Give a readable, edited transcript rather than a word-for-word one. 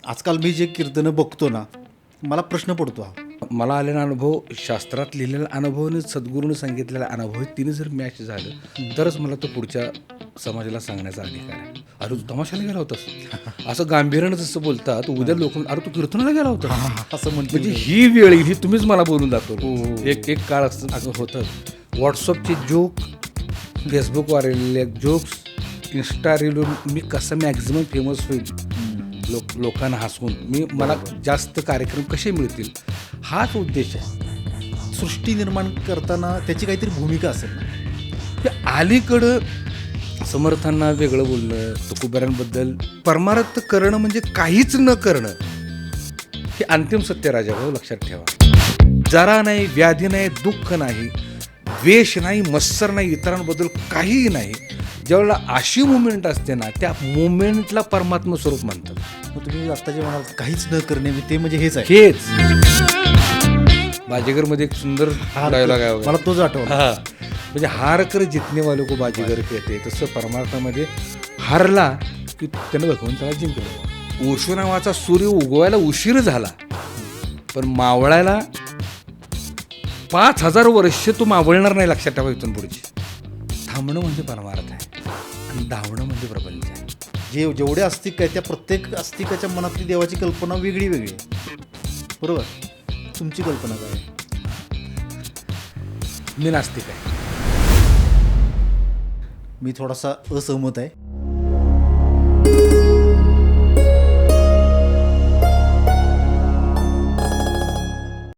आजकाल मी जे कीर्तनं बघतो ना, मला प्रश्न पडतो हा. मला आलेला अनुभव, शास्त्रात लिहिलेला अनुभव आणि सद्गुरूने सांगितलेला अनुभव, हे तिने जर मॅच झालं तरच मला तो पुढच्या समाजाला सांगण्याचा अधिकार आहे. अरे तू तमाशाला गेला होतास, असं गांभीर्यानं जसं बोलतात उद्या लोक, अरे तू कीर्तनाला गेला होता असं म्हणजे ही वेळ ही तुम्हीच मला बोलून दाखवलं. हो. एक काळ असं होतं, व्हॉट्सअपचे जोक, फेसबुकवर आलेले जोक्स, इन्स्टा रीलवर मी कसं मॅक्झिमम फेमस होईल, लोकांना हसवून मला जास्त कार्यक्रम कसे मिळतील, हाच उद्देश आहे. सृष्टी निर्माण करताना त्याची काहीतरी भूमिका असेल ना. ते अलीकडं समर्थांना वेगळं बोलणं, तुकोबारांबद्दल परमार्थ करणं म्हणजे काहीच न करणं, हे अंतिम सत्य राजाभाऊ लक्षात ठेवा. जरा नाही, व्याधी नाही, दुःख नाही, द्वेष नाही, मत्सर नाही, इतरांबद्दल काहीही नाही. ज्यावेळेला अशी मुवमेंट असते ना, त्या मुवमेंटला परमात्मा स्वरूप म्हणतात. मग तुम्ही आता जे म्हणाल काहीच न करणे, ते म्हणजे हेच आहे. हेच बाजीगरमध्ये एक सुंदर डायलॉग आहे बघा. मला तोच आठवला. हा, म्हणजे हार कर जितने वाले को बाजीगर कहते, तसं परमार्थामध्ये हारला की त्यानं भगवंताला जिंकलं. ओशो नावाचा सूर्य उगवायला उशीर झाला, पण मावळायला 5000 वर्ष तो मावळणार नाही. लक्षात ठेवा. इथून पुढची थांबणं म्हणजे परमार्थ आहे आणि धावणं म्हणजे प्रपंच आहे. जेवढे अस्तिक आहे त्या प्रत्येक अस्तिकाच्या मनातली देवाची कल्पना वेगळी वेगळी आहे. बरोबर. तुमची कल्पना काय आहे? मी नास्तिक आहे. मी थोडासा असहमत आहे.